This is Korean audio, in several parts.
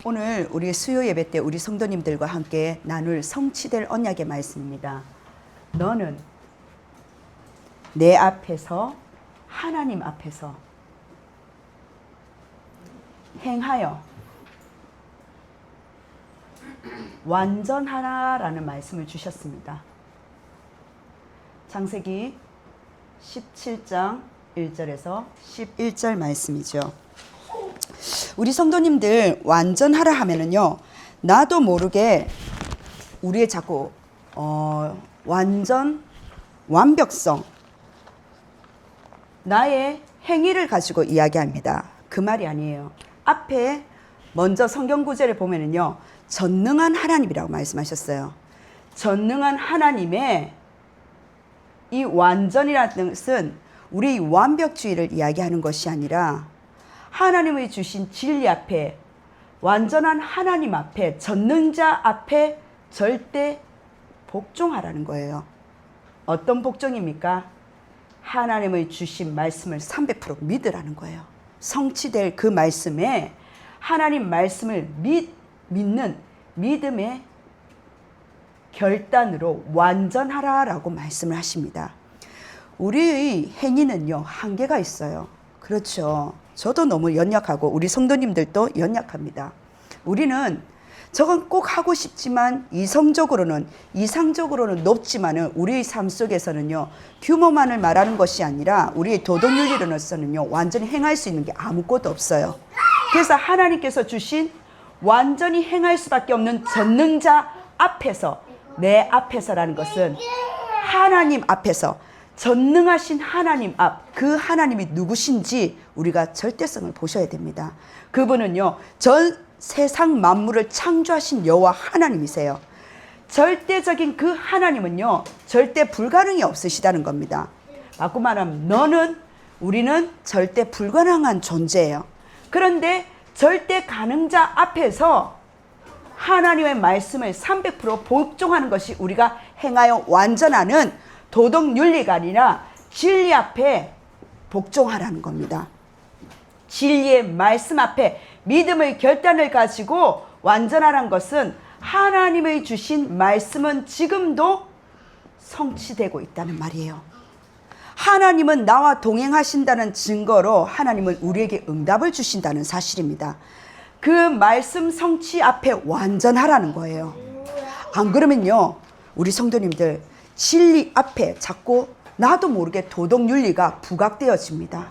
오늘 우리 수요 예배 때 우리 성도님들과 함께 나눌 성취될 언약의 말씀입니다. 너는 내 앞에서 하나님 앞에서 행하여 완전하라라는 말씀을 주셨습니다. 창세기 17장 1절에서 11절 말씀이죠. 우리 성도님들 완전하라 하면은요, 나도 모르게 우리의 자꾸 완벽성, 나의 행위를 가지고 이야기합니다. 그 말이 아니에요. 앞에 먼저 성경 구절을 보면은요, 전능한 하나님이라고 말씀하셨어요. 전능한 하나님의 이 완전이라는 것은 우리의 완벽주의를 이야기하는 것이 아니라 하나님의 주신 진리 앞에, 완전한 하나님 앞에, 전능자 앞에 절대 복종하라는 거예요. 어떤 복종입니까? 하나님의 주신 말씀을 300% 믿으라는 거예요. 성취될 그 말씀에 하나님 말씀을 믿는 믿음의 결단으로 완전하라라고 말씀을 하십니다. 우리의 행위는요, 한계가 있어요. 그렇죠. 저도 너무 연약하고 우리 성도님들도 연약합니다. 우리는 저건 꼭 하고 싶지만 이상적으로는 높지만은 우리의 삶 속에서는요, 규모만을 말하는 것이 아니라 우리의 도덕윤리로서는요, 완전히 행할 수 있는 게 아무것도 없어요. 그래서 하나님께서 주신 완전히 행할 수밖에 없는 전능자 앞에서, 내 앞에서라는 것은 하나님 앞에서, 전능하신 하나님 앞, 그 하나님이 누구신지 우리가 절대성을 보셔야 됩니다. 그분은요, 전 세상 만물을 창조하신 여호와 하나님이세요. 절대적인 그 하나님은요, 절대 불가능이 없으시다는 겁니다. 바꿔 말하면 우리는 절대 불가능한 존재예요. 그런데 절대 가능자 앞에서 하나님의 말씀을 300% 복종하는 것이 우리가 행하여 완전하는 도덕 윤리가 아니라 진리 앞에 복종하라는 겁니다. 진리의 말씀 앞에 믿음의 결단을 가지고 완전하라는 것은 하나님의 주신 말씀은 지금도 성취되고 있다는 말이에요. 하나님은 나와 동행하신다는 증거로 하나님은 우리에게 응답을 주신다는 사실입니다. 그 말씀 성취 앞에 완전하라는 거예요. 안 그러면요, 우리 성도님들 진리 앞에 자꾸 나도 모르게 도덕윤리가 부각되어집니다.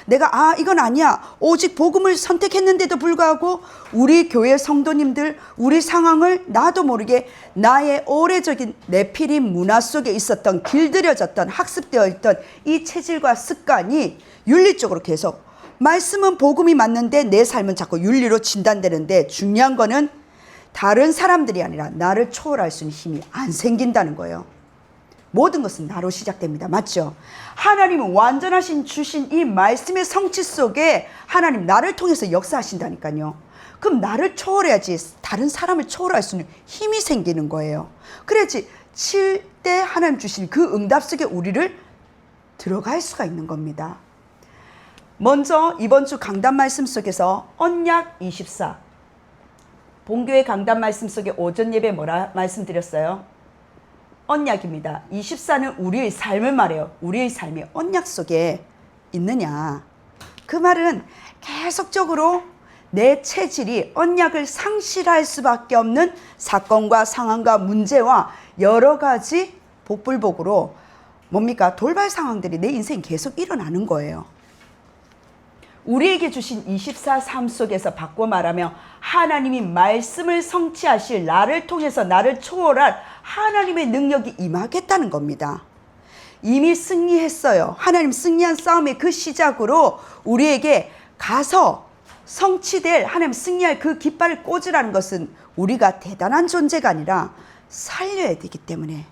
내가 이건 아니야, 오직 복음을 선택했는데도 불구하고 우리 교회 성도님들, 우리 상황을 나도 모르게 나의 오래적인 내피림 문화 속에 있었던, 길들여졌던, 학습되어 있던 이 체질과 습관이 윤리적으로 계속, 말씀은 복음이 맞는데 내 삶은 자꾸 윤리로 진단되는데, 중요한 거는 다른 사람들이 아니라 나를 초월할 수 있는 힘이 안 생긴다는 거예요. 모든 것은 나로 시작됩니다. 맞죠? 하나님은 완전하신 주신 이 말씀의 성취 속에 하나님 나를 통해서 역사하신다니까요. 그럼 나를 초월해야지 다른 사람을 초월할 수 있는 힘이 생기는 거예요. 그래야지 칠 때 하나님 주신 그 응답 속에 우리를 들어갈 수가 있는 겁니다. 먼저 이번 주 강단 말씀 속에서 언약 24, 본교회 강단 말씀 속에 오전 예배 뭐라 말씀드렸어요? 언약입니다. 24는 우리의 삶을 말해요. 우리의 삶이 언약 속에 있느냐. 그 말은 계속적으로 내 체질이 언약을 상실할 수밖에 없는 사건과 상황과 문제와 여러 가지 복불복으로 뭡니까? 돌발 상황들이 내 인생에 계속 일어나는 거예요. 우리에게 주신 24 삶 속에서 바꿔 말하면 하나님이 말씀을 성취하실, 나를 통해서 나를 초월할 하나님의 능력이 임하겠다는 겁니다. 이미 승리했어요. 하나님 승리한 싸움의 그 시작으로 우리에게 가서 성취될, 하나님 승리할 그 깃발을 꽂으라는 것은 우리가 대단한 존재가 아니라 살려야 되기 때문에,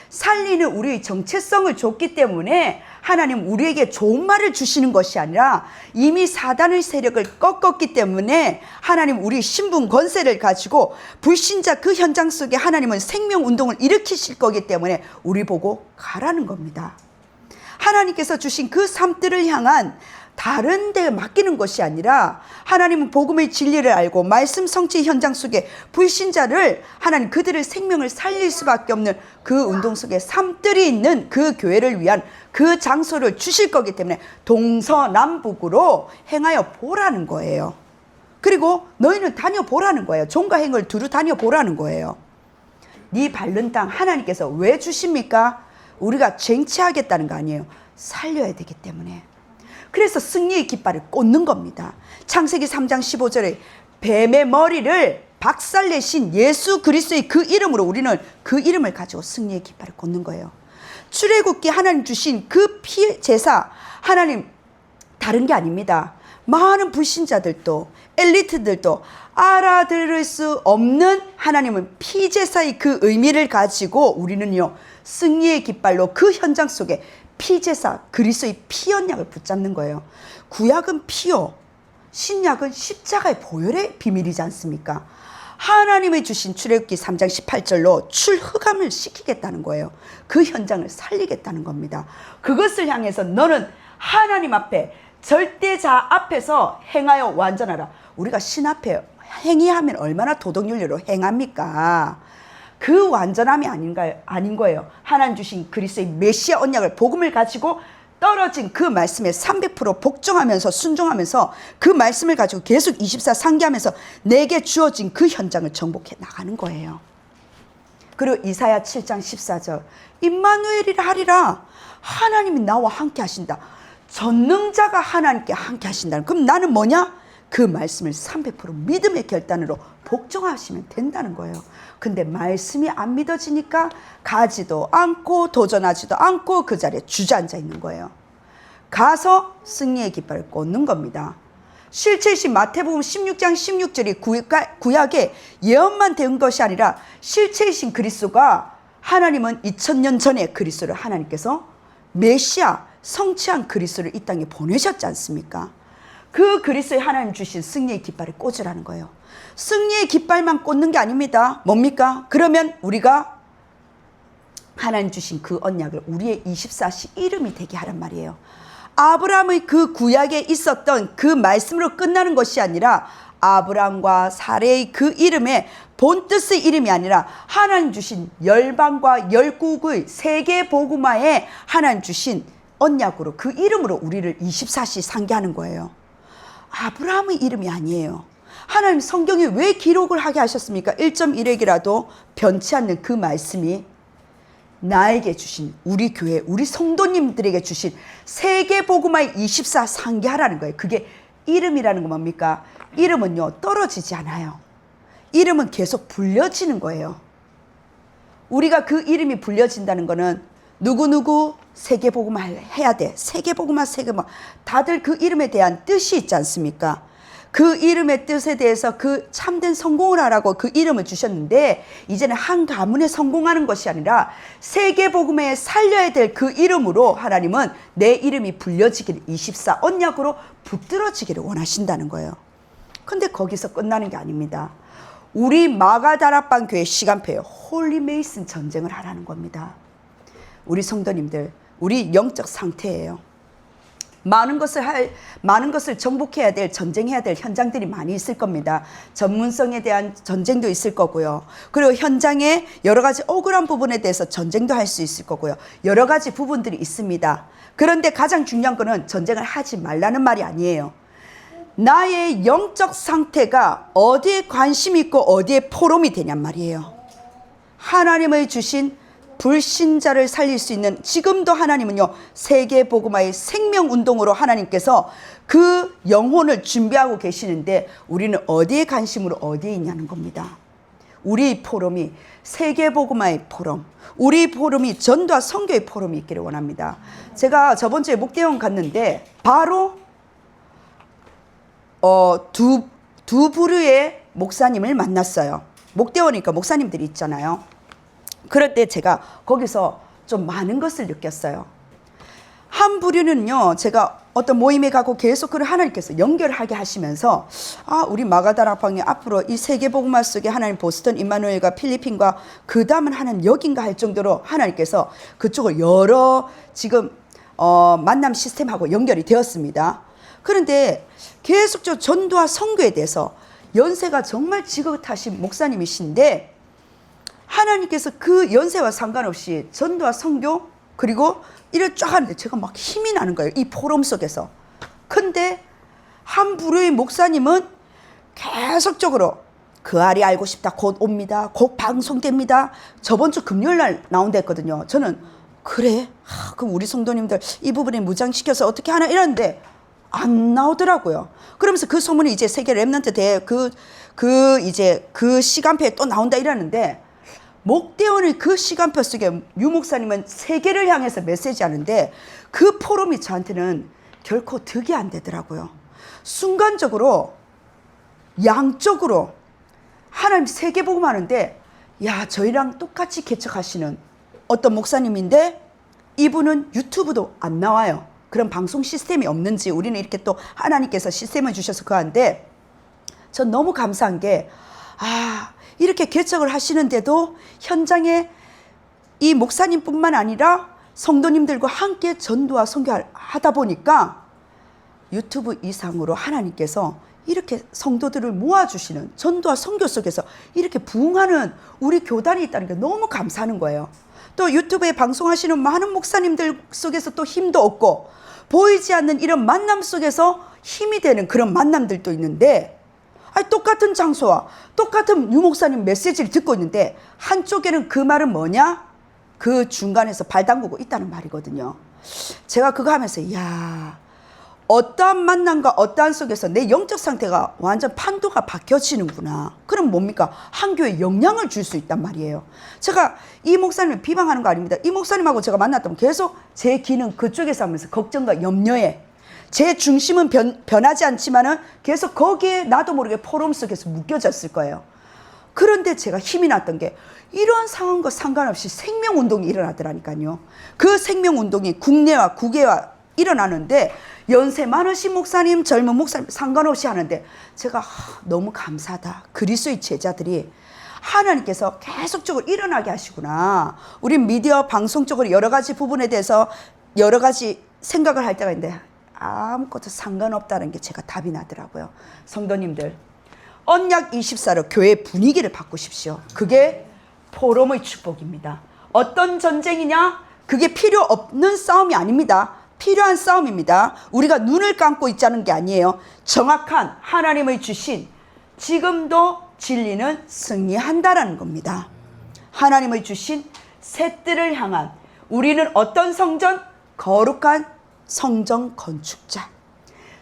살리는 우리의 정체성을 줬기 때문에 하나님 우리에게 좋은 말을 주시는 것이 아니라 이미 사단의 세력을 꺾었기 때문에 하나님 우리 신분 권세를 가지고 불신자 그 현장 속에 하나님은 생명운동을 일으키실 거기 때문에 우리 보고 가라는 겁니다. 하나님께서 주신 그 삶들을 향한 다른 데 맡기는 것이 아니라 하나님은 복음의 진리를 알고 말씀 성취 현장 속에 불신자를 하나님 그들의 생명을 살릴 수밖에 없는 그 운동 속에 삶들이 있는 그 교회를 위한 그 장소를 주실 거기 때문에 동서남북으로 행하여 보라는 거예요. 그리고 너희는 다녀보라는 거예요. 종과 행을 두루 다녀보라는 거예요. 네 밟는 땅 하나님께서 왜 주십니까? 우리가 쟁취하겠다는 거 아니에요. 살려야 되기 때문에. 그래서 승리의 깃발을 꽂는 겁니다. 창세기 3장 15절에 뱀의 머리를 박살내신 예수 그리스도의 그 이름으로 우리는 그 이름을 가지고 승리의 깃발을 꽂는 거예요. 출애굽기 하나님 주신 그 피 제사 하나님 다른 게 아닙니다. 많은 불신자들도 엘리트들도 알아들을 수 없는 하나님은 피제사의 그 의미를 가지고 우리는요 승리의 깃발로 그 현장 속에 피제사 그리스도의 피 언약을 붙잡는 거예요. 구약은 피요, 신약은 십자가의 보혈의 비밀이지 않습니까? 하나님의 주신 출애굽기 3장 18절로 출흑함을 시키겠다는 거예요. 그 현장을 살리겠다는 겁니다. 그것을 향해서 너는 하나님 앞에 절대자 앞에서 행하여 완전하라. 우리가 신 앞에 행위하면 얼마나 도덕윤리로 행합니까? 그 완전함이 아닌 거예요. 하나님 주신 그리스도의 메시아 언약을 복음을 가지고 떨어진 그 말씀에 300% 복종하면서 순종하면서 그 말씀을 가지고 계속 24 상기하면서 내게 주어진 그 현장을 정복해 나가는 거예요. 그리고 이사야 7장 14절 임마누엘이라 하리라. 하나님이 나와 함께 하신다. 전능자가 하나님께 함께 하신다. 그럼 나는 뭐냐? 그 말씀을 300% 믿음의 결단으로 복종하시면 된다는 거예요. 근데 말씀이 안 믿어지니까 가지도 않고 도전하지도 않고 그 자리에 주저앉아 있는 거예요. 가서 승리의 깃발을 꽂는 겁니다. 실체이신 마태복음 16장 16절이 구약의 예언만 된 것이 아니라 실체이신 그리스도가 하나님은 2000년 전에 그리스도를 하나님께서 메시아 성취한 그리스도를 이 땅에 보내셨지 않습니까? 그 그리스도의 하나님 주신 승리의 깃발을 꽂으라는 거예요. 승리의 깃발만 꽂는 게 아닙니다. 뭡니까? 그러면 우리가 하나님 주신 그 언약을 우리의 24시 이름이 되게 하란 말이에요. 아브라함의 그 구약에 있었던 그 말씀으로 끝나는 것이 아니라 아브라함과 사레의 그 이름의 본뜻의 이름이 아니라 하나님 주신 열방과 열국의 세계 복음화에 하나님 주신 언약으로 그 이름으로 우리를 24시 상기하는 거예요. 아브라함의 이름이 아니에요. 하나님 성경에 왜 기록을 하게 하셨습니까? 1.1핵이라도 변치 않는 그 말씀이 나에게 주신 우리 교회 우리 성도님들에게 주신 세계복음화의 24 상기하라는 거예요. 그게 이름이라는 건 뭡니까? 이름은요 떨어지지 않아요. 이름은 계속 불려지는 거예요. 우리가 그 이름이 불려진다는 거는 누구누구 세계복음화 해야 돼. 세계복음화 다들 그 이름에 대한 뜻이 있지 않습니까? 그 이름의 뜻에 대해서 그 참된 성공을 하라고 그 이름을 주셨는데 이제는 한 가문에 성공하는 것이 아니라 세계복음에 살려야 될 그 이름으로 하나님은 내 이름이 불려지기를 24 언약으로 붙들어지기를 원하신다는 거예요. 근데 거기서 끝나는 게 아닙니다. 우리 마가다락방 교회 시간표에 홀리 메이슨 전쟁을 하라는 겁니다. 우리 성도님들, 우리 영적 상태예요. 많은 것을 정복해야 될, 전쟁해야 될 현장들이 많이 있을 겁니다. 전문성에 대한 전쟁도 있을 거고요. 그리고 현장에 여러 가지 억울한 부분에 대해서 전쟁도 할 수 있을 거고요. 여러 가지 부분들이 있습니다. 그런데 가장 중요한 거는 전쟁을 하지 말라는 말이 아니에요. 나의 영적 상태가 어디에 관심이 있고 어디에 포럼이 되냔 말이에요. 하나님의 주신 불신자를 살릴 수 있는 지금도 하나님은요 세계복음화의 생명운동으로 하나님께서 그 영혼을 준비하고 계시는데 우리는 어디에 관심으로 어디에 있냐는 겁니다. 우리 포럼이 세계복음화의 포럼, 우리 포럼이 전도와 선교의 포럼이 있기를 원합니다. 제가 저번 주에 목대원 갔는데 바로 두 부류의 목사님을 만났어요. 목대원이니까 목사님들이 있잖아요. 그럴 때 제가 거기서 좀 많은 것을 느꼈어요. 한 부류는요, 제가 어떤 모임에 가고 계속 그를 하나님께서 연결하게 하시면서 우리 마가다락방이 앞으로 이 세계복음화 속에 하나님 보스턴, 임마누엘과 필리핀과 그 다음은 하나님 여긴가 할 정도로 하나님께서 그쪽을 여러 지금 만남 시스템하고 연결이 되었습니다. 그런데 계속적으로 전도와 선교에 대해서 연세가 정말 지긋하신 목사님이신데 하나님께서 그 연세와 상관없이 전도와 선교 그리고 이를 쫙 하는데 제가 막 힘이 나는 거예요. 이 포럼 속에서. 근데 한 부류의 목사님은 계속적으로 그 알이 알고 싶다. 곧 옵니다. 곧 방송됩니다. 저번 주 금요일 날 나온다 했거든요. 저는 그래? 그럼 우리 성도님들 이 부분에 무장시켜서 어떻게 하나 이러는데 안 나오더라고요. 그러면서 그 소문이 이제 세계 렘넌트 대회 이제 그 시간표에 또 나온다 이러는데 목대원의 그 시간표 속에 유 목사님은 세계를 향해서 메시지 하는데 그 포럼이 저한테는 결코 득이 안 되더라고요. 순간적으로 양쪽으로 하나님 세계 복음 하는데 야 저희랑 똑같이 개척하시는 어떤 목사님인데 이분은 유튜브도 안 나와요. 그런 방송 시스템이 없는지 우리는 이렇게 또 하나님께서 시스템을 주셔서 그한데 전 너무 감사한 게 이렇게 개척을 하시는데도 현장에 이 목사님뿐만 아니라 성도님들과 함께 전도와 선교를 하다 보니까 유튜브 이상으로 하나님께서 이렇게 성도들을 모아주시는 전도와 선교 속에서 이렇게 부흥하는 우리 교단이 있다는 게 너무 감사하는 거예요. 또 유튜브에 방송하시는 많은 목사님들 속에서 또 힘도 얻고 보이지 않는 이런 만남 속에서 힘이 되는 그런 만남들도 있는데 똑같은 장소와 똑같은 유 목사님 메시지를 듣고 있는데 한쪽에는 그 말은 뭐냐? 그 중간에서 발 담그고 있다는 말이거든요. 제가 그거 하면서 어떠한 만남과 어떠한 속에서 내 영적 상태가 완전 판도가 바뀌어지는구나. 그럼 뭡니까? 한 교회에 영향을 줄 수 있단 말이에요. 제가 이 목사님을 비방하는 거 아닙니다. 이 목사님하고 제가 만났다면 계속 제 귀는 그쪽에서 하면서 걱정과 염려에 제 중심은 변하지 않지만은 계속 거기에 나도 모르게 포럼 속에서 묶여졌을 거예요. 그런데 제가 힘이 났던 게 이러한 상황과 상관없이 생명운동이 일어나더라니까요. 그 생명운동이 국내와 국외와 일어나는데 연세 많으신 목사님, 젊은 목사님 상관없이 하는데 제가 너무 감사하다. 그리스도의 제자들이 하나님께서 계속적으로 일어나게 하시구나. 우리 미디어 방송 쪽으로 여러 가지 부분에 대해서 여러 가지 생각을 할 때가 있는데 아무것도 상관없다는 게 제가 답이 나더라고요. 성도님들 언약 24로 교회 분위기를 바꾸십시오. 그게 포럼의 축복입니다. 어떤 전쟁이냐? 그게 필요 없는 싸움이 아닙니다. 필요한 싸움입니다. 우리가 눈을 감고 있자는 게 아니에요. 정확한 하나님의 주신 지금도 진리는 승리한다라는 겁니다. 하나님의 주신 새 뜰을 향한 우리는 어떤 성전? 거룩한 성전 건축자.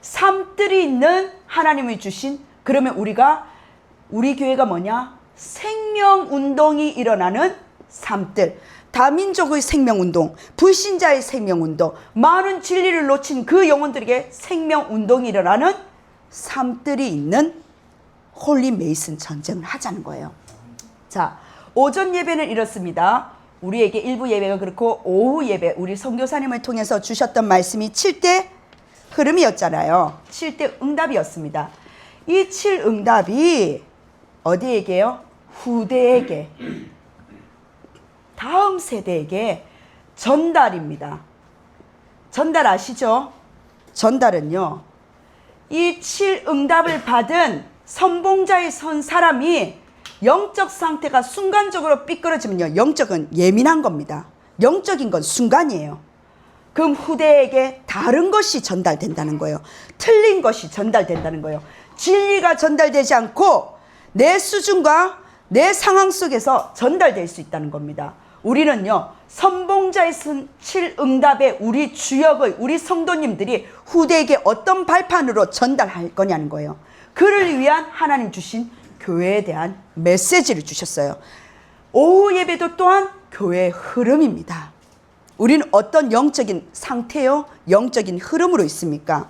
삶뜰이 있는 하나님이 주신 그러면 우리 교회가 뭐냐? 생명운동이 일어나는 삶뜰. 다민족의 생명운동, 불신자의 생명운동, 많은 진리를 놓친 그 영혼들에게 생명운동이 일어나는 삶들이 있는 홀리 메이슨 전쟁을 하자는 거예요. 자, 오전 예배는 이렇습니다. 우리에게 일부 예배가 그렇고 오후 예배 우리 선교사님을 통해서 주셨던 말씀이 7대 흐름이었잖아요. 7대 응답이었습니다. 이 7응답이 어디에게요? 후대에게, 다음 세대에게 전달입니다. 전달 아시죠? 전달은요, 이 7응답을 받은 선봉자의 선 사람이 영적 상태가 순간적으로 삐끄러지면요, 영적은 예민한 겁니다. 영적인 건 순간이에요. 그럼 후대에게 다른 것이 전달된다는 거예요. 틀린 것이 전달된다는 거예요. 진리가 전달되지 않고 내 수준과 내 상황 속에서 전달될 수 있다는 겁니다. 우리는요, 선봉자의 7응답에 우리 주역의 우리 성도님들이 후대에게 어떤 발판으로 전달할 거냐는 거예요. 그를 위한 하나님 주신 교회에 대한 메시지를 주셨어요. 오후 예배도 또한 교회의 흐름입니다. 우리는 어떤 영적인 상태요? 영적인 흐름으로 있습니까?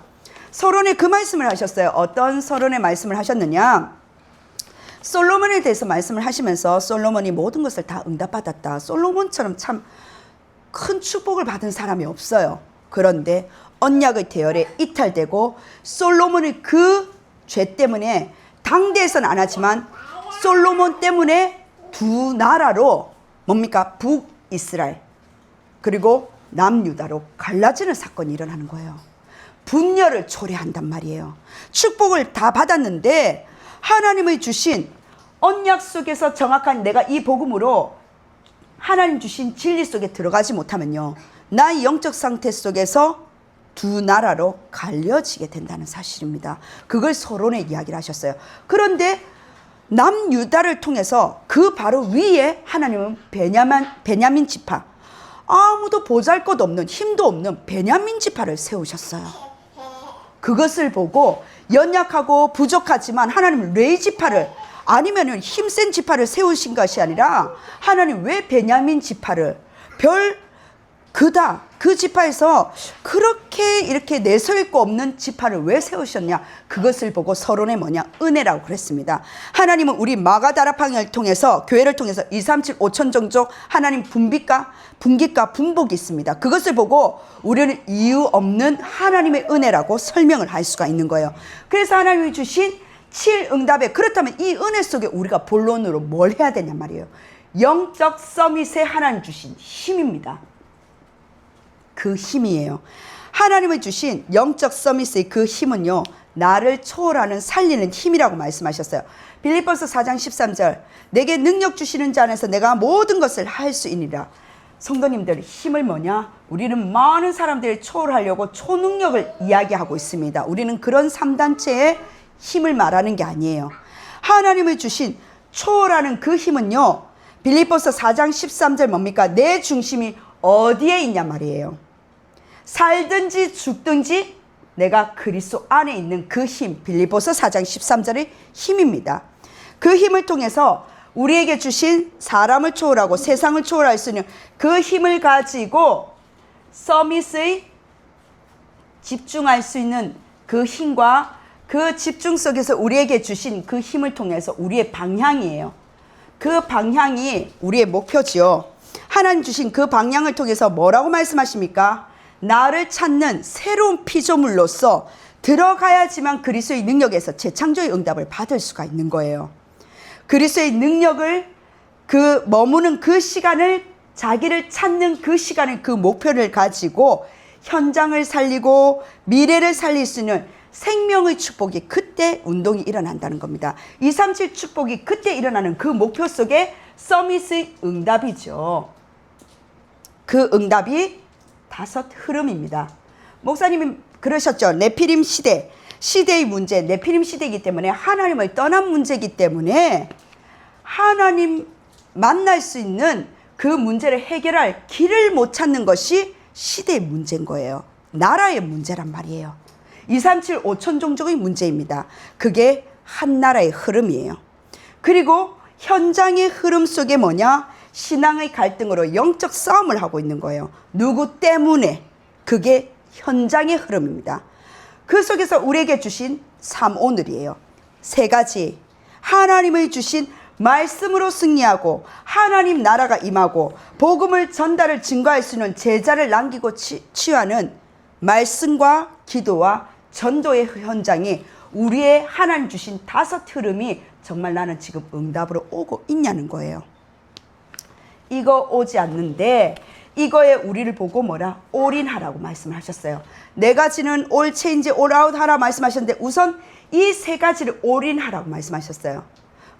서론에 그 말씀을 하셨어요. 어떤 서론의 말씀을 하셨느냐? 솔로몬에 대해서 말씀을 하시면서 솔로몬이 모든 것을 다 응답받았다. 솔로몬처럼 참 큰 축복을 받은 사람이 없어요. 그런데 언약의 대열에 이탈되고 솔로몬의 그 죄 때문에 당대에서는 안 하지만 솔로몬 때문에 두 나라로 뭡니까? 북이스라엘 그리고 남유다로 갈라지는 사건이 일어나는 거예요. 분열을 초래한단 말이에요. 축복을 다 받았는데 하나님의 주신 언약 속에서 정확한 내가 이 복음으로 하나님 주신 진리 속에 들어가지 못하면요, 나의 영적 상태 속에서 두 나라로 갈려지게 된다는 사실입니다. 그걸 서론에 이야기를 하셨어요. 그런데 남유다를 통해서 그 바로 위에 하나님은 베냐민 지파, 아무도 보잘것없는 힘도 없는 베냐민 지파를 세우셨어요. 그것을 보고 연약하고 부족하지만 하나님은 레위 지파를, 아니면은 힘센 지파를 세우신 것이 아니라 하나님 왜 베냐민 지파를, 그 지파에서 그렇게 이렇게 내세울거 없는 지파를 왜 세우셨냐? 그것을 보고 서론에 뭐냐? 은혜라고 그랬습니다. 하나님은 우리 마가다락방을 통해서, 교회를 통해서 237 5천 종족 하나님 분깃과 분복이 있습니다. 그것을 보고 우리는 이유 없는 하나님의 은혜라고 설명을 할 수가 있는 거예요. 그래서 하나님이 주신 7응답에, 그렇다면 이 은혜 속에 우리가 본론으로 뭘 해야 되냐 말이에요. 영적 서밋에 하나님 주신 힘입니다. 그 힘이에요. 하나님이 주신 영적 서밋의 그 힘은요, 나를 초월하는 살리는 힘이라고 말씀하셨어요. 빌립보서 4장 13절, 내게 능력 주시는 자 안에서 내가 모든 것을 할 수 있느니라. 성도님들, 힘을 뭐냐? 우리는 많은 사람들을 초월하려고 초능력을 이야기하고 있습니다. 우리는 그런 3단체의 힘을 말하는 게 아니에요. 하나님이 주신 초월하는 그 힘은요, 빌립보서 4장 13절 뭡니까? 내 중심이 어디에 있냐 말이에요. 살든지 죽든지 내가 그리스도 안에 있는 그 힘, 빌립보서 4장 13절의 힘입니다. 그 힘을 통해서 우리에게 주신 사람을 초월하고 세상을 초월할 수 있는 그 힘을 가지고 서밋의 집중할 수 있는 그 힘과 그 집중 속에서 우리에게 주신 그 힘을 통해서 우리의 방향이에요. 그 방향이 우리의 목표지요. 하나님 주신 그 방향을 통해서 뭐라고 말씀하십니까? 나를 찾는 새로운 피조물로서 들어가야지만 그리스도의 능력에서 재창조의 응답을 받을 수가 있는 거예요. 그리스도의 능력을, 그 머무는 그 시간을, 자기를 찾는 그 시간을, 그 목표를 가지고 현장을 살리고 미래를 살릴 수 있는 생명의 축복이 그때 운동이 일어난다는 겁니다. 237 축복이 그때 일어나는 그 목표 속에 서밋의 응답이죠. 그 응답이 5 흐름입니다. 목사님이 그러셨죠. 네피림 시대의 문제, 네피림 시대이기 때문에 하나님을 떠난 문제이기 때문에 하나님 만날 수 있는 그 문제를 해결할 길을 못 찾는 것이 시대의 문제인 거예요. 나라의 문제란 말이에요. 237 5천 종족의 문제입니다. 그게 한 나라의 흐름이에요. 그리고 현장의 흐름 속에 뭐냐? 신앙의 갈등으로 영적 싸움을 하고 있는 거예요. 누구 때문에? 그게 현장의 흐름입니다. 그 속에서 우리에게 주신 3오늘이에요. 3가지. 하나님의 주신 말씀으로 승리하고 하나님 나라가 임하고 복음을 전달을 증거할 수 있는 제자를 남기고 치유하는 말씀과 기도와 전도의 현장이 우리의 하나님 주신 5 흐름이 정말 나는 지금 응답으로 오고 있냐는 거예요. 이거 오지 않는데 이거에 우리를 보고 뭐라? 올인하라고 말씀하셨어요. 4가지는 올 체인지 올 아웃 하라 말씀하셨는데 우선 이 3가지를 올인하라고 말씀하셨어요.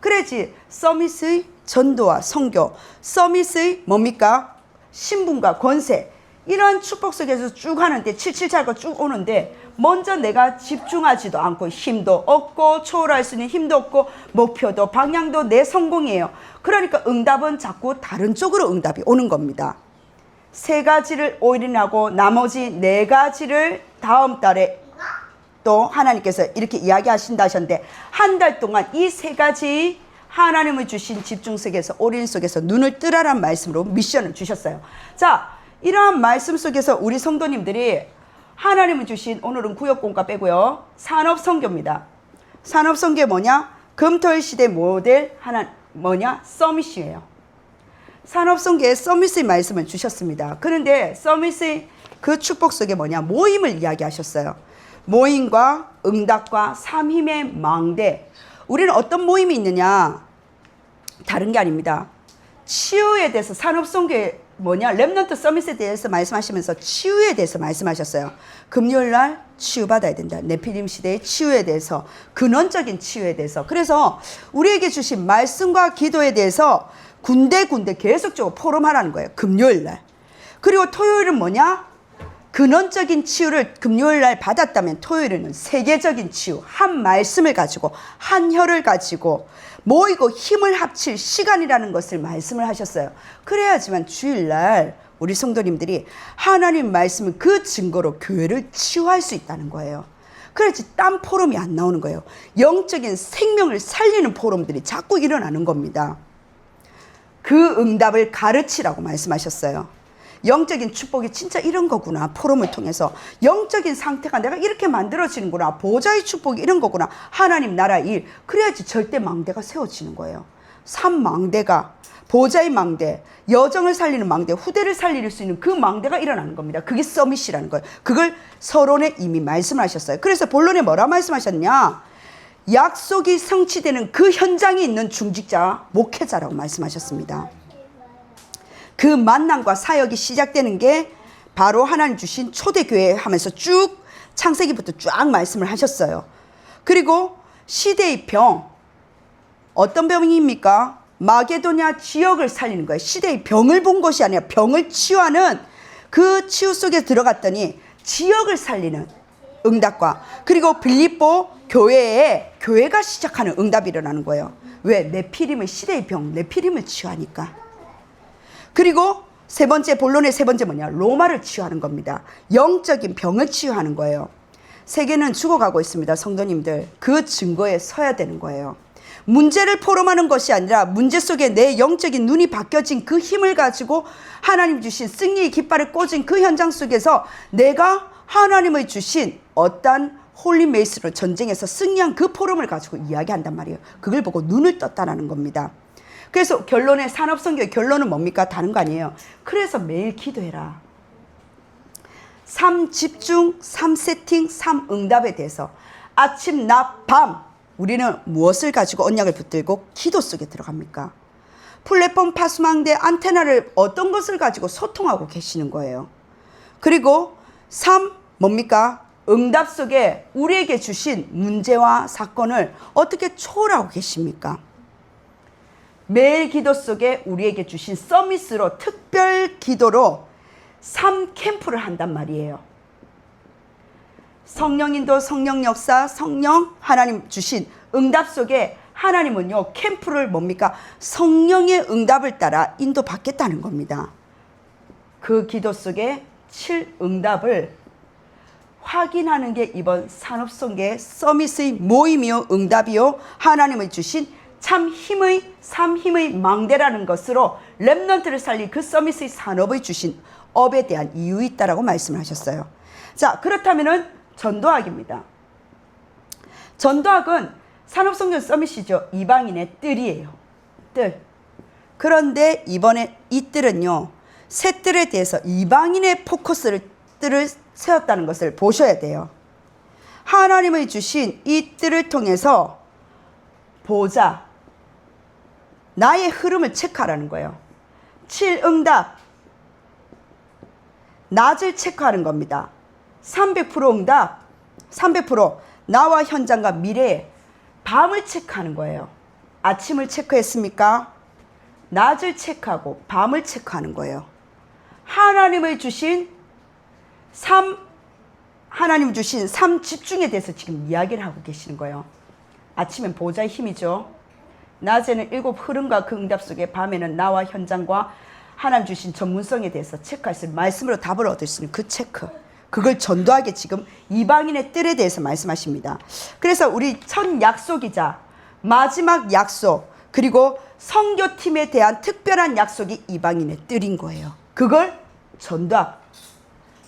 그래야지 서밋의 전도와 선교, 서밋의 뭡니까? 신분과 권세, 이런 축복 속에서 쭉 하는데 777고 쭉 오는데 먼저 내가 집중하지도 않고 힘도 없고 초월할 수 있는 힘도 없고 목표도 방향도 내 성공이에요. 그러니까 응답은 자꾸 다른 쪽으로 응답이 오는 겁니다. 3가지를 올인하고 나머지 4가지를 다음 달에 또 하나님께서 이렇게 이야기하신다 하셨는데 한 달 동안 이 3가지 하나님을 주신 집중 속에서 올인 속에서 눈을 뜨라란 말씀으로 미션을 주셨어요. 자, 이러한 말씀 속에서 우리 성도님들이 하나님을 주신, 오늘은 구역공과 빼고요, 산업선교입니다. 산업선교 뭐냐? 금토일 시대 모델 하나 뭐냐? 서밋이에요. 산업선교에 서밋의 말씀을 주셨습니다. 그런데 서밋의 그 축복 속에 뭐냐? 모임을 이야기하셨어요. 모임과 응답과 삼힘의 망대. 우리는 어떤 모임이 있느냐? 다른 게 아닙니다. 치유에 대해서 산업선교에 렘넌트 서밋에 대해서 말씀하시면서 치유에 대해서 말씀하셨어요. 금요일 날 치유받아야 된다. 네피림 시대의 치유에 대해서, 근원적인 치유에 대해서. 그래서 우리에게 주신 말씀과 기도에 대해서 군데군데 계속적으로 포럼하라는 거예요. 금요일 날. 그리고 토요일은 뭐냐? 근원적인 치유를 금요일 날 받았다면 토요일에는 세계적인 치유, 한 말씀을 가지고 한 혀를 가지고 모이고 힘을 합칠 시간이라는 것을 말씀을 하셨어요. 그래야지만 주일날 우리 성도님들이 하나님 말씀을 그 증거로 교회를 치유할 수 있다는 거예요. 그래야지 딴 포럼이 안 나오는 거예요. 영적인 생명을 살리는 포럼들이 자꾸 일어나는 겁니다. 그 응답을 가르치라고 말씀하셨어요. 영적인 축복이 진짜 이런 거구나. 포럼을 통해서 영적인 상태가 내가 이렇게 만들어지는구나. 보좌의 축복이 이런 거구나. 하나님 나라 일. 그래야지 절대 망대가 세워지는 거예요. 3망대가 보좌의 망대, 여정을 살리는 망대, 후대를 살릴 수 있는 그 망대가 일어나는 겁니다. 그게 서밋이라는 거예요. 그걸 서론에 이미 말씀하셨어요. 그래서 본론에 뭐라 말씀하셨냐? 약속이 성취되는 그 현장에 있는 중직자, 목회자라고 말씀하셨습니다. 그 만남과 사역이 시작되는 게 바로 하나님 주신 초대교회 하면서 쭉 창세기부터 쫙 말씀을 하셨어요. 그리고 시대의 병, 어떤 병입니까? 마게도냐 지역을 살리는 거예요. 시대의 병을 본 것이 아니라 병을 치유하는 그 치유 속에 들어갔더니 지역을 살리는 응답과, 그리고 빌립보 교회에 교회가 시작하는 응답이 일어나는 거예요. 왜? 네피림의 시대의 병, 네피림을 치유하니까. 그리고 세 번째, 본론의 세 번째 뭐냐? 로마를 치유하는 겁니다. 영적인 병을 치유하는 거예요. 세계는 죽어가고 있습니다. 성도님들, 그 증거에 서야 되는 거예요. 문제를 포럼하는 것이 아니라 문제 속에 내 영적인 눈이 바뀌어진 그 힘을 가지고 하나님 주신 승리의 깃발을 꽂은 그 현장 속에서 내가 하나님의 주신 어떤 홀리메이스로 전쟁에서 승리한 그 포럼을 가지고 이야기한단 말이에요. 그걸 보고 눈을 떴다라는 겁니다. 그래서 결론의 산업선교의 결론은 뭡니까? 다른 거 아니에요. 그래서 매일 기도해라. 3 집중, 3 세팅, 3 응답에 대해서 아침, 낮, 밤 우리는 무엇을 가지고 언약을 붙들고 기도 속에 들어갑니까? 플랫폼 파수망대 안테나를 어떤 것을 가지고 소통하고 계시는 거예요. 그리고 3 뭡니까? 응답 속에 우리에게 주신 문제와 사건을 어떻게 초월하고 계십니까? 매일 기도 속에 우리에게 주신 서밋으로 특별 기도로 3캠프를 한단 말이에요. 성령 인도, 성령 역사, 성령 하나님 주신 응답 속에 하나님은요 캠프를 뭡니까? 성령의 응답을 따라 인도받겠다는 겁니다. 그 기도 속에 7응답을 확인하는 게 이번 산업선계 서밋의 모임이요 응답이요 하나님의 주신 참 힘의 삼힘의 망대라는 것으로 렘넌트를 살린 그 서밋의 산업의 주신 업에 대한 이유 있다라고 말씀을 하셨어요. 자, 그렇다면은 전도학입니다. 전도학은 산업성경 서밋이죠. 이방인의 뜰이에요. 뜰. 그런데 이번에 이 뜰은요, 새 뜰에 대해서 이방인의 뜰을 세웠다는 것을 보셔야 돼요. 하나님의 주신 이 뜰을 통해서 보자. 나의 흐름을 체크하라는 거예요. 7응답. 낮을 체크하는 겁니다. 300% 응답. 300% 나와 현장과 미래에 밤을 체크하는 거예요. 아침을 체크했습니까? 낮을 체크하고 밤을 체크하는 거예요. 하나님을 주신 하나님 주신 3 집중에 대해서 지금 이야기를 하고 계시는 거예요. 아침엔 보좌의 힘이죠. 낮에는 7 흐름과 그 응답 속에, 밤에는 나와 현장과 하나님 주신 전문성에 대해서 체크할 수 있는, 말씀으로 답을 얻을 수 있는 그 체크. 그걸 전도하게 지금 이방인의 뜰에 대해서 말씀하십니다. 그래서 우리 첫 약속이자 마지막 약속, 그리고 선교팀에 대한 특별한 약속이 이방인의 뜰인 거예요. 그걸 전도학.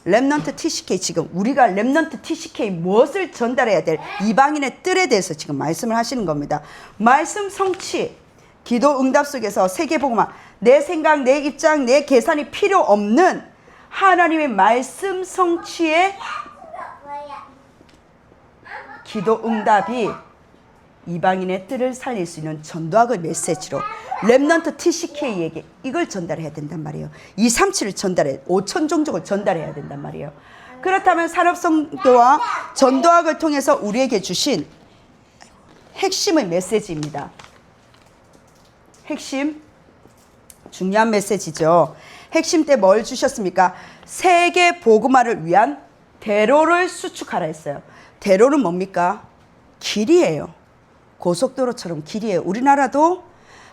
렘넌트 TCK, 지금 우리가 렘넌트 TCK 무엇을 전달해야 될 이방인의 뜰에 대해서 지금 말씀을 하시는 겁니다. 말씀 성취, 기도 응답 속에서 세계복음화, 내 생각, 내 입장, 내 계산이 필요 없는 하나님의 말씀 성취의 기도 응답이 이방인의 뜰을 살릴 수 있는 전도학의 메시지로 렘넌트 TCK에게 이걸 전달해야 된단 말이에요. 237을 전달해 5천 종족을 전달해야 된단 말이에요. 그렇다면 산업성도와 전도학을 통해서 우리에게 주신 핵심의 메시지입니다. 핵심 중요한 메시지죠. 핵심 때 뭘 주셨습니까? 세계 복음화를 위한 대로를 수축하라 했어요. 대로는 뭡니까? 길이에요. 고속도로처럼 길이에요. 우리나라도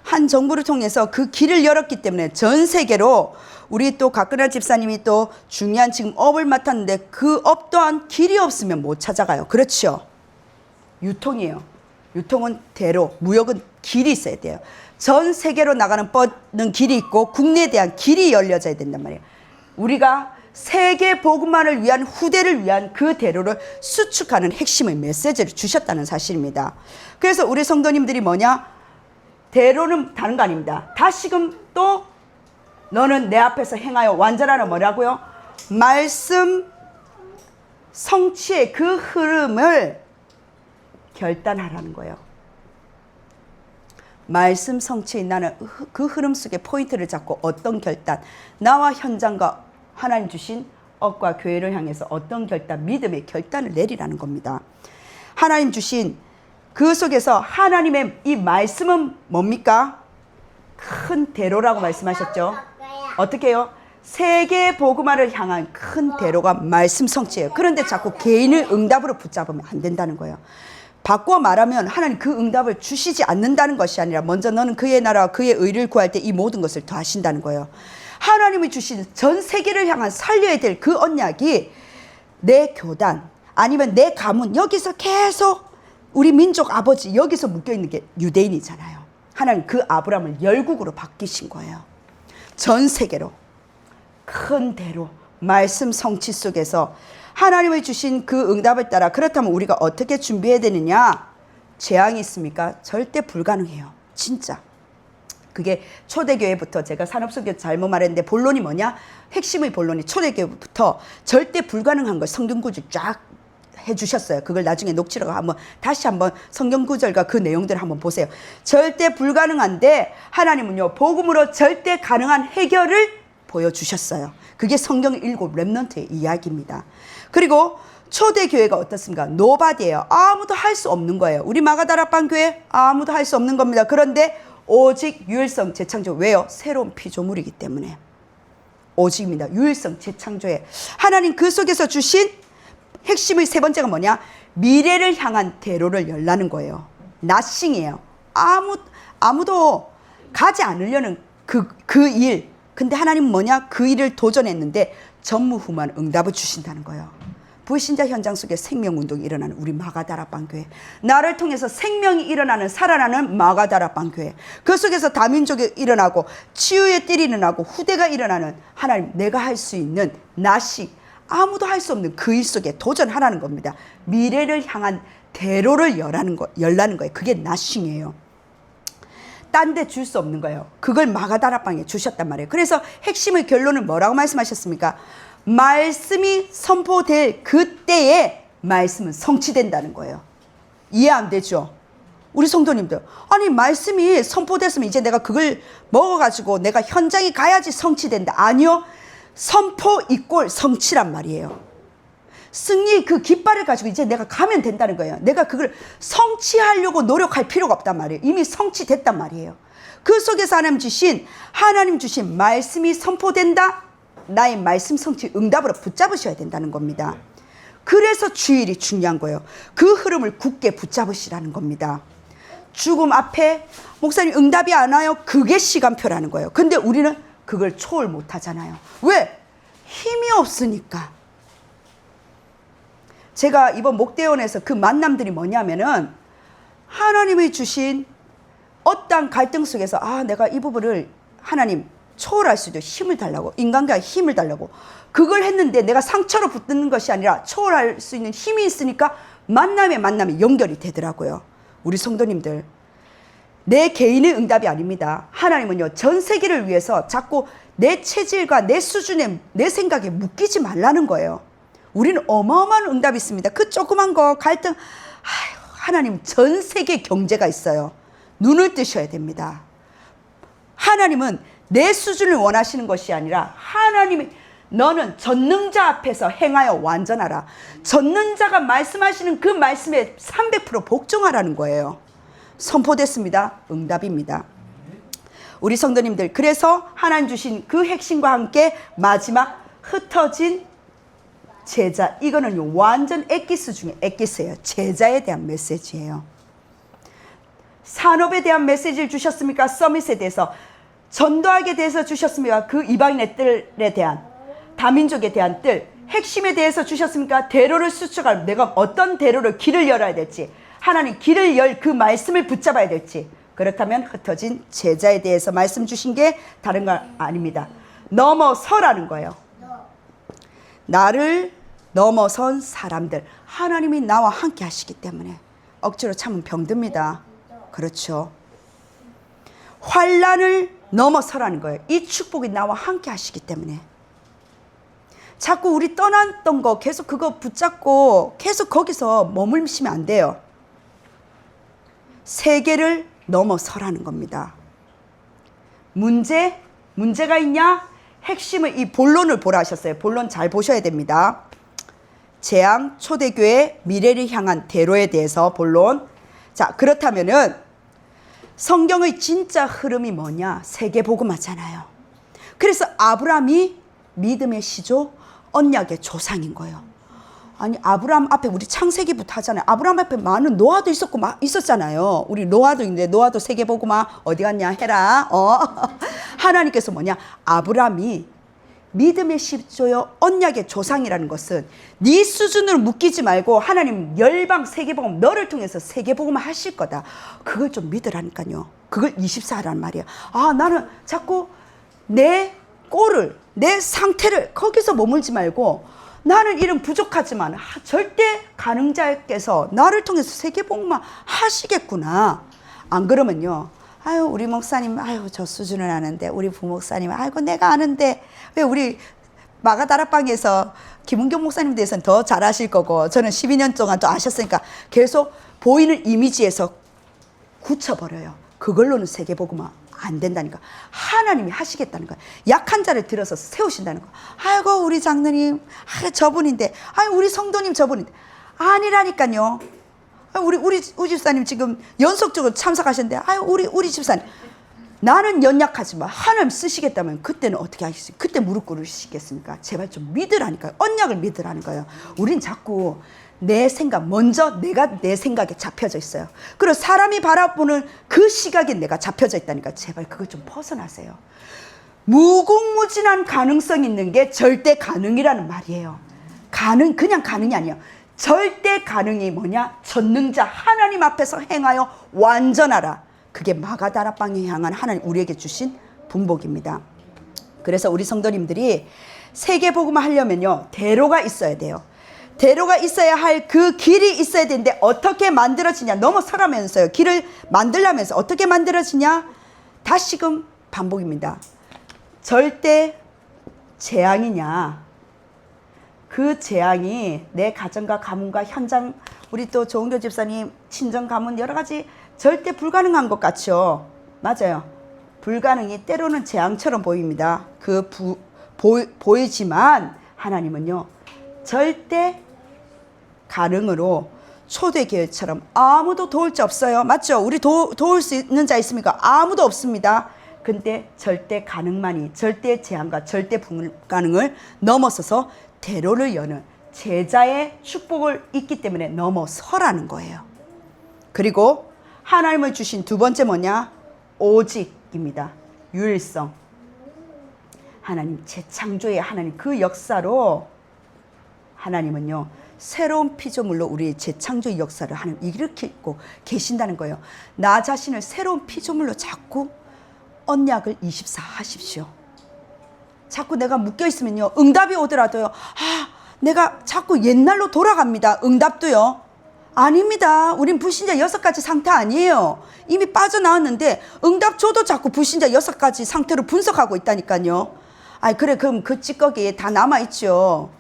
한 정부를 통해서 그 길을 열었기 때문에 전 세계로 우리 또 박근혜 집사님이 또 중요한 지금 업을 맡았는데 그 업 또한 길이 없으면 못 찾아가요. 그렇죠? 유통이에요. 유통은 대로, 무역은 길이 있어야 돼요. 전 세계로 나가는 뻗는 길이 있고 국내에 대한 길이 열려져야 된단 말이에요. 우리가 세계 복음화를 위한 후대를 위한 그 대로를 수축하는 핵심의 메시지를 주셨다는 사실입니다. 그래서 우리 성도님들이 뭐냐? 대로는 다른 거 아닙니다. 다시금 또 너는 내 앞에서 행하여 완전하라 뭐라고요? 말씀 성취의 그 흐름을 결단하라는 거예요. 말씀 성취의 나는 그 흐름 속에 포인트를 잡고 어떤 결단, 나와 현장과 하나님 주신 업과 교회를 향해서 어떤 결단, 믿음의 결단을 내리라는 겁니다. 하나님 주신 그 속에서 하나님의 이 말씀은 뭡니까? 큰 대로라고 말씀하셨죠. 어떻게 해요? 세계 복음화를 향한 큰 대로가 말씀 성취예요. 그런데 자꾸 개인의 응답으로 붙잡으면 안 된다는 거예요. 바꿔 말하면 하나님 그 응답을 주시지 않는다는 것이 아니라 먼저 너는 그의 나라와 그의 의를 구할 때 이 모든 것을 더하신다는 거예요. 하나님이 주신 전 세계를 향한 살려야 될 그 언약이 내 교단 아니면 내 가문 여기서 계속 우리 민족 아버지 여기서 묶여있는 게 유대인이잖아요. 하나님 그 아브라함을 열국으로 바뀌신 거예요. 전 세계로 큰 대로 말씀 성취 속에서 하나님이 주신 그 응답을 따라 그렇다면 우리가 어떻게 준비해야 되느냐? 재앙이 있습니까? 절대 불가능해요. 진짜. 그게 초대교회부터 제가 산업속에 잘못 말했는데 본론이 뭐냐? 핵심의 본론이 초대교회부터 절대 불가능한 걸 성경구절 쫙 해주셨어요. 그걸 나중에 녹취록 다시 한번 성경구절과 그 내용들을 한번 보세요. 절대 불가능한데 하나님은요 복음으로 절대 가능한 해결을 보여주셨어요. 그게 성경 7 렘넌트의 이야기입니다. 그리고 초대교회가 어떻습니까? 노바디예요. 아무도 할 수 없는 거예요. 우리 마가다락방 교회 아무도 할 수 없는 겁니다. 그런데 오직 유일성 재창조. 왜요? 새로운 피조물이기 때문에. 오직입니다. 유일성 재창조에 하나님 그 속에서 주신 핵심의 세 번째가 뭐냐? 미래를 향한 대로를 열라는 거예요. 나싱이에요. 아무도 가지 않으려는 그 일. 근데 하나님은 뭐냐? 그 일을 도전했는데 전무후무한 응답을 주신다는 거예요. 불신자 현장 속에 생명운동이 일어나는 우리 마가다락방 교회. 나를 통해서 생명이 일어나는 살아나는 마가다락방 교회. 그 속에서 다민족이 일어나고 치유의 뜰이 일어나고 후대가 일어나는 하나님 내가 할 수 있는 나식 아무도 할 수 없는 그 일 속에 도전하라는 겁니다. 미래를 향한 대로를 열라는 거예요. 그게 나싱이에요. 딴 데 줄 수 없는 거예요. 그걸 마가다락방에 주셨단 말이에요. 그래서 핵심의 결론은 뭐라고 말씀하셨습니까? 말씀이 선포될 그때에 말씀은 성취된다는 거예요. 이해 안 되죠? 우리 성도님들, 아니 말씀이 선포됐으면 이제 내가 그걸 먹어가지고 내가 현장에 가야지 성취된다. 아니요. 선포 이꼴 성취란 말이에요. 승리 그 깃발을 가지고 이제 내가 가면 된다는 거예요. 내가 그걸 성취하려고 노력할 필요가 없단 말이에요. 이미 성취됐단 말이에요. 그 속에서 하나님 주신 말씀이 선포된다. 나의 말씀 성취 응답으로 붙잡으셔야 된다는 겁니다. 그래서 주일이 중요한 거예요. 그 흐름을 굳게 붙잡으시라는 겁니다. 죽음 앞에 목사님 응답이 안 와요. 그게 시간표라는 거예요. 근데 우리는 그걸 초월 못 하잖아요. 왜? 힘이 없으니까. 제가 이번 목대원에서 그 만남들이 뭐냐면은 하나님이 주신 어떠한 갈등 속에서 내가 이 부분을 하나님 초월할 수 있도록 힘을 달라고, 인간과 힘을 달라고 그걸 했는데 내가 상처로 붙는 것이 아니라 초월할 수 있는 힘이 있으니까 만남이 연결이 되더라고요. 우리 성도님들, 내 개인의 응답이 아닙니다. 하나님은요 전 세계를 위해서 자꾸 내 체질과 내 수준에 내 생각에 묶이지 말라는 거예요. 우리는 어마어마한 응답이 있습니다. 그 조그만 거 갈등 하나님 전 세계 경제가 있어요. 눈을 뜨셔야 됩니다. 하나님은 내 수준을 원하시는 것이 아니라 하나님이 너는 전능자 앞에서 행하여 완전하라. 전능자가 말씀하시는 그 말씀에 300% 복종하라는 거예요. 선포됐습니다. 응답입니다. 우리 성도님들, 그래서 하나님 주신 그 핵심과 함께 마지막 흩어진 제자, 이거는 완전 엑기스 중에 엑기스예요. 제자에 대한 메시지예요. 산업에 대한 메시지를 주셨습니까? 서밋에 대해서, 전도하게 대해서 주셨습니까? 그 이방인의 뜰에 대한, 다민족에 대한 뜰, 핵심에 대해서 주셨습니까? 대로를 수축할, 내가 어떤 대로를 길을 열어야 될지, 하나님 길을 열 그 말씀을 붙잡아야 될지, 그렇다면 흩어진 제자에 대해서 말씀 주신 게 다른 거 아닙니다. 넘어서라는 거예요. 나를 넘어선 사람들, 하나님이 나와 함께 하시기 때문에 억지로 참으면 병듭니다. 그렇죠. 환난을 넘어서라는 거예요. 이 축복이 나와 함께 하시기 때문에. 자꾸 우리 떠났던 거 계속 그거 붙잡고 계속 거기서 머물시면 안 돼요. 세계를 넘어서라는 겁니다. 문제가 있냐? 핵심은 이 본론을 보라 하셨어요. 본론 잘 보셔야 됩니다. 재앙 초대교회 미래를 향한 대로에 대해서 본론. 자, 그렇다면은 성경의 진짜 흐름이 뭐냐? 세계복음화잖아요. 그래서 아브라함이 믿음의 시조, 언약의 조상인 거예요. 아니, 아브라함 앞에 우리 창세기부터 하잖아요. 아브라함 앞에 많은 노아도 있었고 있었잖아요. 우리 노아도 있는데 노아도 세계복음화 어디 갔냐 해라. 하나님께서 뭐냐? 아브라함이 믿음의 시조요 언약의 조상이라는 것은 네 수준으로 묶이지 말고 하나님 열방 세계복음 너를 통해서 세계복음화 하실 거다. 그걸 좀 믿으라니까요. 그걸 24라는 말이에요. 아, 나는 자꾸 내 꼴을, 내 상태를 거기서 머물지 말고 나는 이런 부족하지만 절대 가능자께서 나를 통해서 세계복음화 하시겠구나. 안 그러면요, 아유 우리 목사님, 아유 저 수준은 아는데, 우리 부목사님, 아이고 내가 아는데, 왜 우리 마가다락방에서 김은경 목사님 대해서는 더 잘하실 거고 저는 12년 동안 또 아셨으니까 계속 보이는 이미지에서 굳혀버려요. 그걸로는 세계복음화 안 된다니까. 하나님이 하시겠다는 거야. 약한 자를 들어서 세우신다는 거. 아이고 우리 장로님, 아 저분인데, 아이 우리 성도님 저분인데. 아니라니까요. 우리 집사님 지금 연속적으로 참석하셨는데, 아유 우리 집사님, 나는 연약하지만 하나님 쓰시겠다면 그때는 어떻게 하시겠어요? 그때 무릎 꿇으시겠습니까? 제발 좀 믿으라니까요. 언약을 믿으라는 거예요. 우린 자꾸 내 생각, 먼저 내 생각에 잡혀져 있어요. 그리고 사람이 바라보는 그 시각에 내가 잡혀져 있다니까. 제발 그걸 좀 벗어나세요. 무궁무진한 가능성 있는 게 절대 가능이라는 말이에요. 그냥 가능이 아니에요. 절대 가능이 뭐냐? 전능자 하나님 앞에서 행하여 완전하라. 그게 마가다락방에 향한 하나님 우리에게 주신 분복입니다. 그래서 우리 성도님들이 세계복음화 하려면요, 대로가 있어야 돼요. 대로가 있어야 할 그 길이 있어야 되는데 어떻게 만들어지냐? 넘어서라면서요. 길을 만들려면서 어떻게 만들어지냐? 다시금 반복입니다. 절대 재앙이냐? 그 재앙이 내 가정과 가문과 현장, 우리 또 조은교 집사님 친정 가문 여러 가지 절대 불가능한 것 같죠? 맞아요. 불가능이 때로는 재앙처럼 보입니다. 보이지만 하나님은요, 절대 가능으로 초대교회처럼 아무도 도울 자 없어요. 맞죠? 우리 도울 수 있는 자 있습니까? 아무도 없습니다. 근데 절대 가능만이, 절대 재앙과 절대 불가능을 넘어서서 대로를 여는 제자의 축복을 있기 때문에 넘어서라는 거예요. 그리고 하나님을 주신 두 번째 뭐냐? 오직입니다. 유일성. 하나님 재창조의 하나님 그 역사로 하나님은요, 새로운 피조물로 우리의 재창조의 역사를 하나님 일으키고 계신다는 거예요. 나 자신을 새로운 피조물로 자꾸 언약을 24 하십시오. 자꾸 내가 묶여있으면요, 응답이 오더라도요, 내가 자꾸 옛날로 돌아갑니다. 응답도요. 아닙니다. 우린 불신자 6가지 상태 아니에요. 이미 빠져나왔는데 응답 줘도 자꾸 불신자 6가지 상태로 분석하고 있다니까요. 그래, 그럼 그 찌꺼기에 다 남아있죠.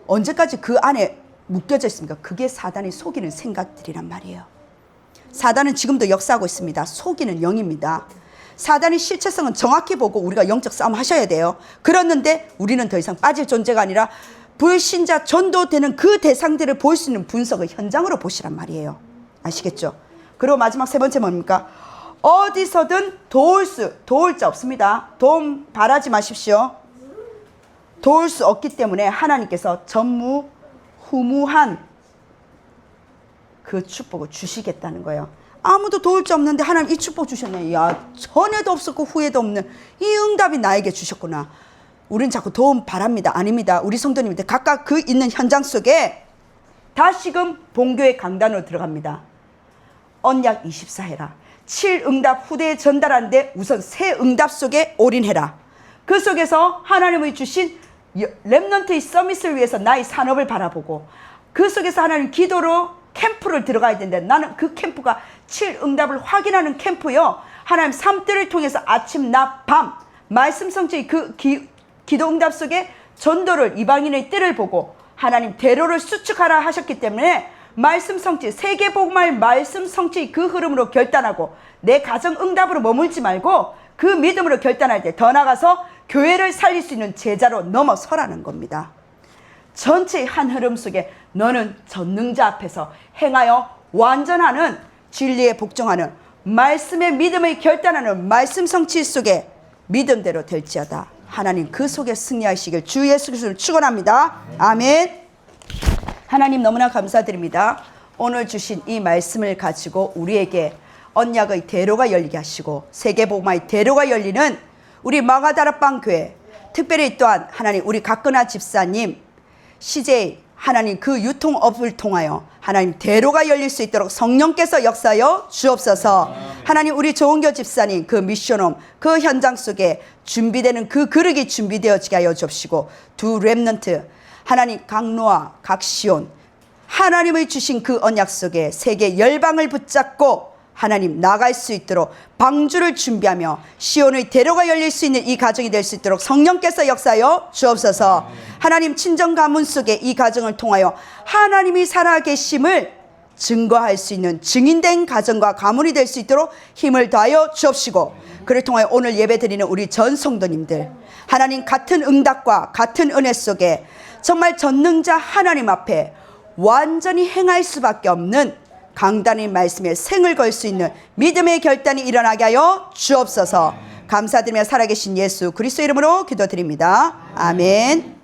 언제까지 그 안에 묶여져 있습니까? 그게 사단이 속이는 생각들이란 말이에요. 사단은 지금도 역사하고 있습니다. 속이는 영입니다. 사단의 실체성은 정확히 보고 우리가 영적 싸움 하셔야 돼요. 그랬는데 우리는 더 이상 빠질 존재가 아니라 불신자 전도되는 그 대상들을 볼 수 있는 분석을 현장으로 보시란 말이에요. 아시겠죠? 그리고 마지막 세 번째 뭡니까? 어디서든 도울 자 없습니다. 도움 바라지 마십시오. 도울 수 없기 때문에 하나님께서 전무후무한 그 축복을 주시겠다는 거예요. 아무도 도울 자 없는데 하나님 이 축복 주셨네. 야, 전에도 없었고 후에도 없는 이 응답이 나에게 주셨구나. 우린 자꾸 도움 바랍니다. 아닙니다. 우리 성도님들 각각 그 있는 현장 속에 다시금 본교의 강단으로 들어갑니다. 언약 24해라. 7응답 후대에 전달하는데 우선 새 응답 속에 올인해라. 그 속에서 하나님의 주신 렘넌트의 서밋을 위해서 나의 산업을 바라보고 그 속에서 하나님 기도로 캠프를 들어가야 되는데 나는 그 캠프가 7응답을 확인하는 캠프요. 하나님 삶들을 통해서 아침, 낮, 밤 말씀 성취의 그 기도 응답 속에 전도를 이방인의 뜰을 보고 하나님 대로를 수축하라 하셨기 때문에 말씀 성취, 세계복음화의 말씀 성취 그 흐름으로 결단하고 내 가정 응답으로 머물지 말고 그 믿음으로 결단할 때 더 나아가서 교회를 살릴 수 있는 제자로 넘어서라는 겁니다. 전체의 한 흐름 속에 너는 전능자 앞에서 행하여 완전하는 진리에 복종하는 말씀의 믿음의 결단하는 말씀 성취 속에 믿음대로 될지어다. 하나님 그 속에 승리하시길 주 예수 그리스도를 축원합니다. 아멘. 하나님 너무나 감사드립니다. 오늘 주신 이 말씀을 가지고 우리에게 언약의 대로가 열리게 하시고 세계복음화의 대로가 열리는 우리 마가다락방 교회, 특별히 또한 하나님 우리 각근아 집사님, CJ 하나님 그 유통업을 통하여 하나님 대로가 열릴 수 있도록 성령께서 역사하여 주옵소서. 하나님 우리 조은교 집사님 그 미션홈 그 현장 속에 준비되는 그 그릇이 준비되어지게 하여 주옵시고 두 렘넌트 하나님 강노아 각시온 하나님의 주신 그 언약 속에 세계 열방을 붙잡고 하나님 나갈 수 있도록 방주를 준비하며 시온의 대로가 열릴 수 있는 이 가정이 될 수 있도록 성령께서 역사하여 주옵소서. 하나님 친정 가문 속에 이 가정을 통하여 하나님이 살아계심을 증거할 수 있는 증인된 가정과 가문이 될 수 있도록 힘을 더하여 주옵시고 그를 통하여 오늘 예배드리는 우리 전 성도님들 하나님 같은 응답과 같은 은혜 속에 정말 전능자 하나님 앞에 완전히 행할 수밖에 없는 강단의 말씀에 생을 걸 수 있는 믿음의 결단이 일어나게 하여 주옵소서. 감사드리며 살아계신 예수 그리스도 이름으로 기도드립니다. 아멘.